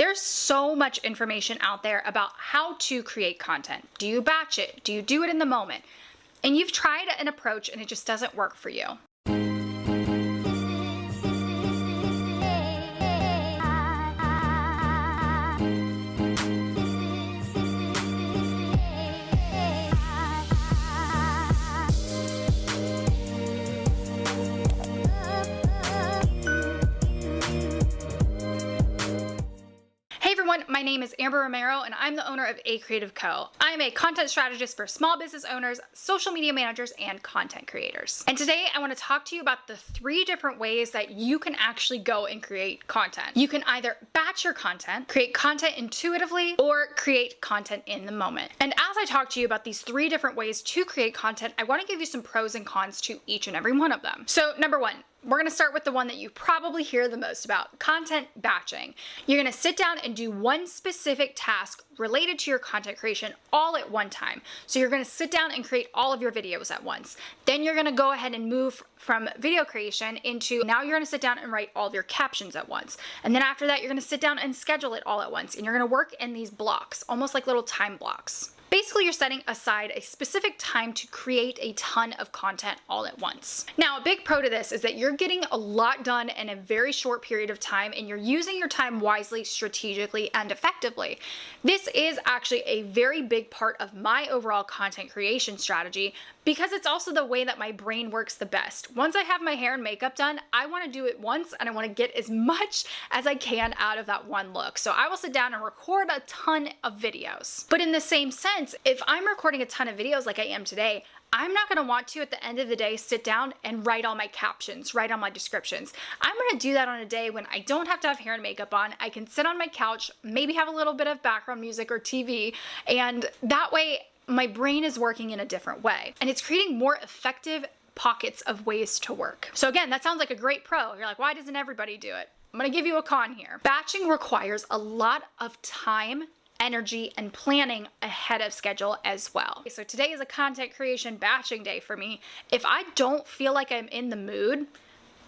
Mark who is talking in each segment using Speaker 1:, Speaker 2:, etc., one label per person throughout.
Speaker 1: There's so much information out there about how to create content. Do you batch it? Do you do it in the moment? And you've tried an approach and it just doesn't work for you. Hey everyone, my name is Amber Romero and I'm the owner of A Creative Co. I am a content strategist for small business owners, social media managers, and content creators. And today I want to talk to you about the 3 different ways that you can actually go and create content. You can either batch your content, create content intuitively, or create content in the moment. And as I talk to you about these 3 different ways to create content, I want to give you some pros and cons to each and every one of them. So number 1, we're going to start with the one that you probably hear the most about, content batching. You're going to sit down and do one specific task related to your content creation all at one time. So you're going to sit down and create all of your videos at once. Then you're going to go ahead and move from video creation into, now you're going to sit down and write all of your captions at once. And then after that, you're going to sit down and schedule it all at once. And you're going to work in these blocks, almost like little time blocks. Basically, you're setting aside a specific time to create a ton of content all at once. Now, a big pro to this is that you're getting a lot done in a very short period of time and you're using your time wisely, strategically, and effectively. This is actually a very big part of my overall content creation strategy because it's also the way that my brain works the best. Once I have my hair and makeup done, I want to do it once and I want to get as much as I can out of that one look. So I will sit down and record a ton of videos. But in the same sense, if I'm recording a ton of videos like I am today, I'm not going to want to, at the end of the day, sit down and write all my captions, write all my descriptions. I'm going to do that on a day when I don't have to have hair and makeup on. I can sit on my couch, maybe have a little bit of background music or TV, and that way my brain is working in a different way. And it's creating more effective pockets of ways to work. So again, that sounds like a great pro. You're like, why doesn't everybody do it? I'm going to give you a con here. Batching requires a lot of time, energy, and planning ahead of schedule as well. So today is a content creation batching day for me. If I don't feel like I'm in the mood,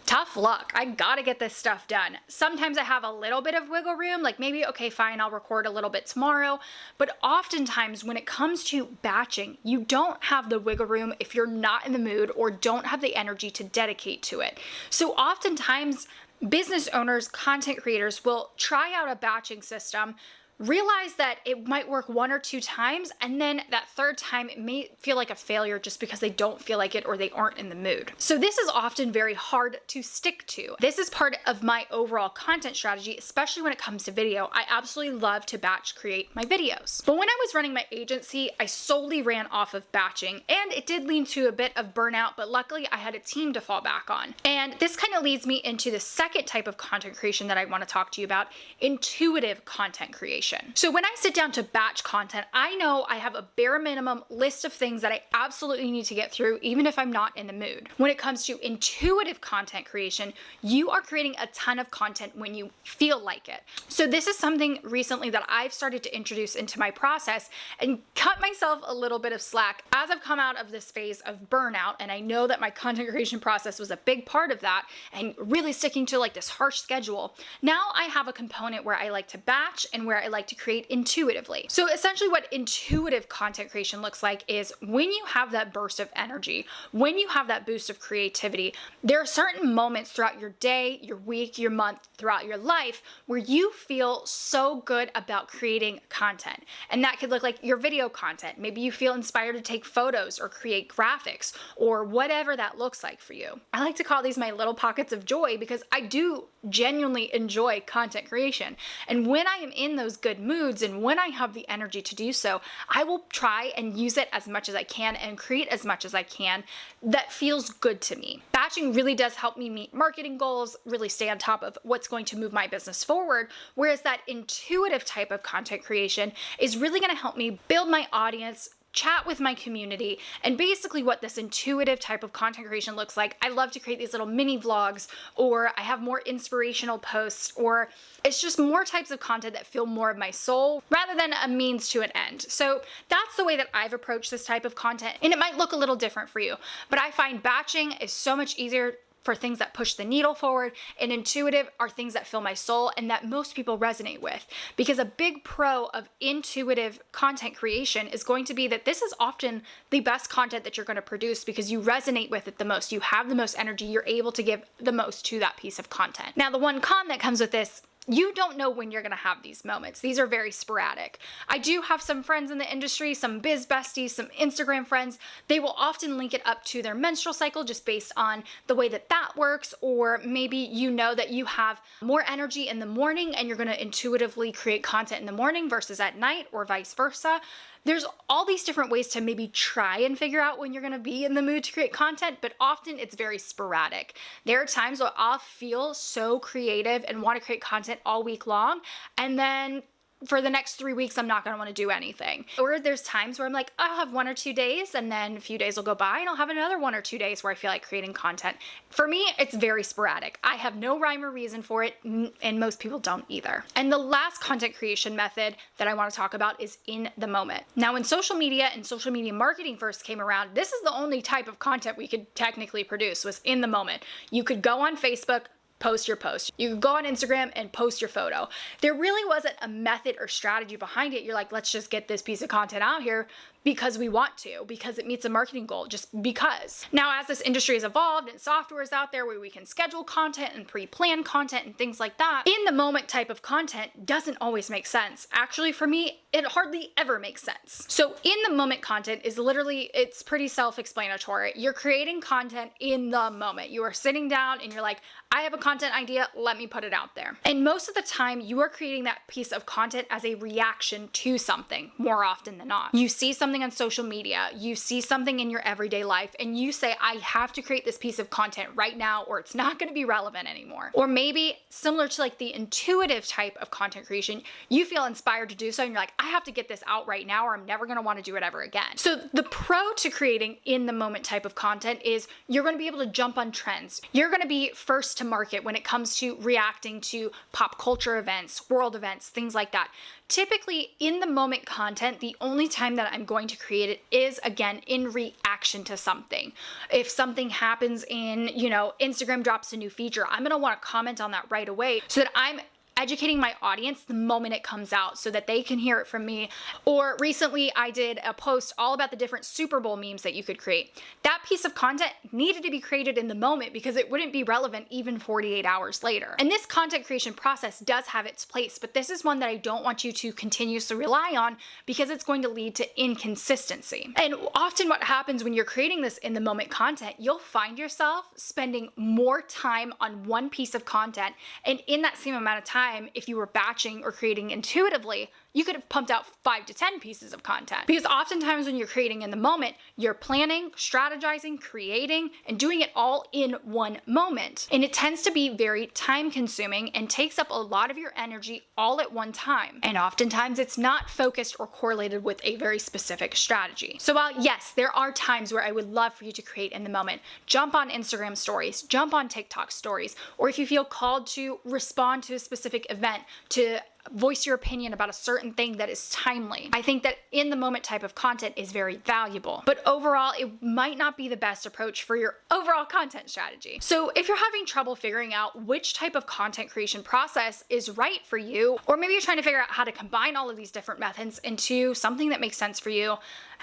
Speaker 1: tough luck. I gotta get this stuff done. Sometimes I have a little bit of wiggle room, like maybe, okay, fine, I'll record a little bit tomorrow. But oftentimes when it comes to batching, you don't have the wiggle room if you're not in the mood or don't have the energy to dedicate to it. So oftentimes business owners, content creators will try out a batching system, realize that it might work 1 or 2 times, and then that 3rd time it may feel like a failure just because they don't feel like it or they aren't in the mood. So this is often very hard to stick to. This is part of my overall content strategy, especially when it comes to video. I absolutely love to batch create my videos. But when I was running my agency, I solely ran off of batching, and it did lead to a bit of burnout, but luckily I had a team to fall back on. And this kind of leads me into the second type of content creation that I want to talk to you about, intuitive content creation. So when I sit down to batch content, I know I have a bare minimum list of things that I absolutely need to get through, even if I'm not in the mood. When it comes to intuitive content creation, you are creating a ton of content when you feel like it. So this is something recently that I've started to introduce into my process and cut myself a little bit of slack as I've come out of this phase of burnout. And I know that my content creation process was a big part of that and really sticking to like this harsh schedule. Now I have a component where I like to batch and where I like to create intuitively. So essentially what intuitive content creation looks like is when you have that burst of energy, when you have that boost of creativity, there are certain moments throughout your day, your week, your month, throughout your life where you feel so good about creating content. And that could look like your video content. Maybe you feel inspired to take photos or create graphics or whatever that looks like for you. I like to call these my little pockets of joy because I do genuinely enjoy content creation. And when I am in those good moods and when I have the energy to do so, I will try and use it as much as I can and create as much as I can that feels good to me. Batching really does help me meet marketing goals, really stay on top of what's going to move my business forward, whereas that intuitive type of content creation is really going to help me build my audience, chat with my community, and basically what this intuitive type of content creation looks like. I love to create these little mini vlogs, or I have more inspirational posts, or it's just more types of content that feel more of my soul rather than a means to an end. So that's the way that I've approached this type of content, and it might look a little different for you, but I find batching is so much easier for things that push the needle forward, and intuitive are things that fill my soul and that most people resonate with. Because a big pro of intuitive content creation is going to be that this is often the best content that you're going to produce because you resonate with it the most. You have the most energy. You're able to give the most to that piece of content. Now, the one con that comes with this, you don't know when you're going to have these moments. These are very sporadic. I do have some friends in the industry, some biz besties, some Instagram friends. They will often link it up to their menstrual cycle just based on the way that that works. Or maybe you know that you have more energy in the morning and you're going to intuitively create content in the morning versus at night, or vice versa. There's all these different ways to maybe try and figure out when you're going to be in the mood to create content, but often it's very sporadic. There are times where I'll feel so creative and want to create content all week long, and then for the next 3 weeks, I'm not going to want to do anything. Or there's times where I'm like, I'll have 1 or 2 days, and then a few days will go by and I'll have another 1 or 2 days where I feel like creating content. For me, it's very sporadic. I have no rhyme or reason for it, and most people don't either. And the last content creation method that I want to talk about is in the moment. Now, when social media and social media marketing first came around, this is the only type of content we could technically produce, was in the moment. You could go on Facebook, post your post. You could go on Instagram and post your photo. There really wasn't a method or strategy behind it. You're like, let's just get this piece of content out here because we want to, because it meets a marketing goal, just because. Now, as this industry has evolved and software is out there where we can schedule content and pre-plan content and things like that, in the moment type of content doesn't always make sense. Actually, for me, it hardly ever makes sense. So in the moment content is literally, it's pretty self-explanatory. You're creating content in the moment. You are sitting down and you're like, I have a content idea, let me put it out there. And most of the time, you are creating that piece of content as a reaction to something, more often than not. You see something on social media, you see something in your everyday life, and you say, I have to create this piece of content right now, or it's not gonna be relevant anymore. Or maybe similar to like the intuitive type of content creation, you feel inspired to do so, and you're like, I have to get this out right now, or I'm never gonna wanna do it ever again. So the pro to creating in the moment type of content is you're gonna be able to jump on trends. You're gonna be first to market when it comes to reacting to pop culture events, world events, things like that. Typically, in the moment content, the only time that I'm going to create it is, again, in reaction to something. If something happens in, Instagram drops a new feature, I'm gonna wanna comment on that right away so that I'm educating my audience the moment it comes out so that they can hear it from me. Or recently I did a post all about the different Super Bowl memes that you could create. That piece of content needed to be created in the moment because it wouldn't be relevant even 48 hours later. And this content creation process does have its place, but this is one that I don't want you to continuously rely on because it's going to lead to inconsistency. And often what happens when you're creating this in the moment content, you'll find yourself spending more time on one piece of content, and in that same amount of time, if you were batching or creating intuitively, you could have pumped out 5 to 10 pieces of content. Because oftentimes when you're creating in the moment, you're planning, strategizing, creating, and doing it all in one moment. And it tends to be very time consuming and takes up a lot of your energy all at one time. And oftentimes it's not focused or correlated with a very specific strategy. So while yes, there are times where I would love for you to create in the moment, jump on Instagram stories, jump on TikTok stories, or if you feel called to respond to a specific event, to voice your opinion about a certain thing that is timely. I think that in the moment type of content is very valuable, but overall it might not be the best approach for your overall content strategy. So if you're having trouble figuring out which type of content creation process is right for you, or maybe you're trying to figure out how to combine all of these different methods into something that makes sense for you,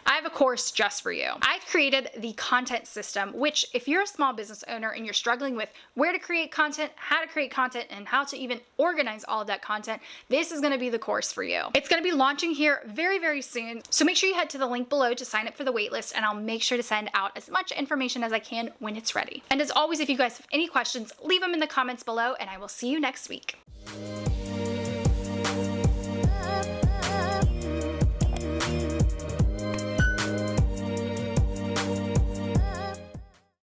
Speaker 1: I have a course just for you. I've created the content system, which if you're a small business owner and you're struggling with where to create content, how to create content, and how to even organize all of that content, this is gonna be the course for you. It's gonna be launching here very, very soon. So make sure you head to the link below to sign up for the waitlist, and I'll make sure to send out as much information as I can when it's ready. And as always, if you guys have any questions, leave them in the comments below, and I will see you next week.